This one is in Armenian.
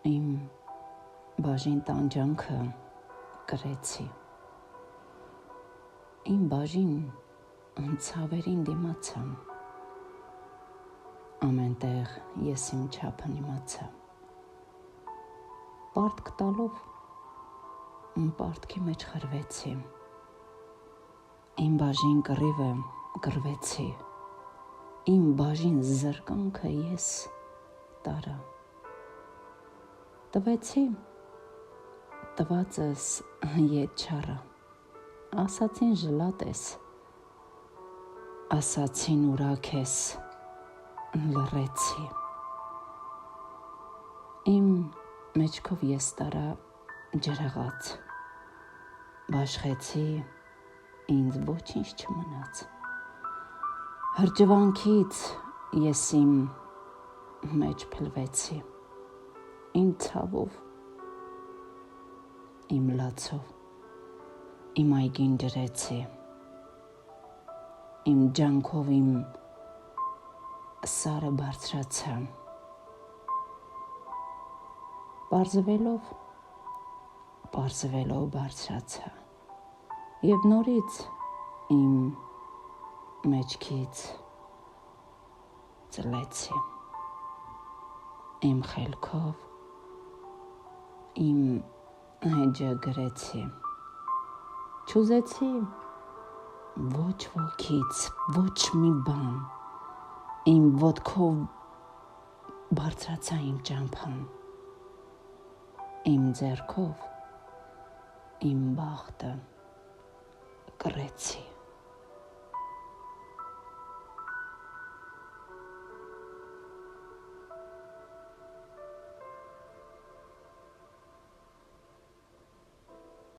Իմ բաժին տանջանքը կրեցի, իմ բաժին ցավերին դիմացա, ամենտեղ ես իմ չափն իմացա, պարտք տալով պարտքի մեջ խրվեցի, իմ բաժին կռիվը կռվեցի, իմ բաժին զրկանքը ես տարա, տվեցի տվածս ետ չառա, ասացին ժլատ ես, ասացին ուրակ ես, լռեցի, իմ մեջքով ես տարա ջրեղաց, բաշխեցի, ինձ ոչինչ չմնաց, հրճվանքից ես իմ մեջ փլվեցի, իմ ցավով, իմ լացով, իմ այգին ջրեցի, իմ ջանքով իմ սարը բարձրացա, պարզվելով բարձրացա, և նորից իմ մեջքից ծլեցի, իմ խելքով, իմ էջը գրեցի, չուզեցի ոչ ոքից, ոչ մի բան, իմ ոտքով բարձրացա իմ ճամփան, իմ ձեռքով իմ բախտը կռեցի,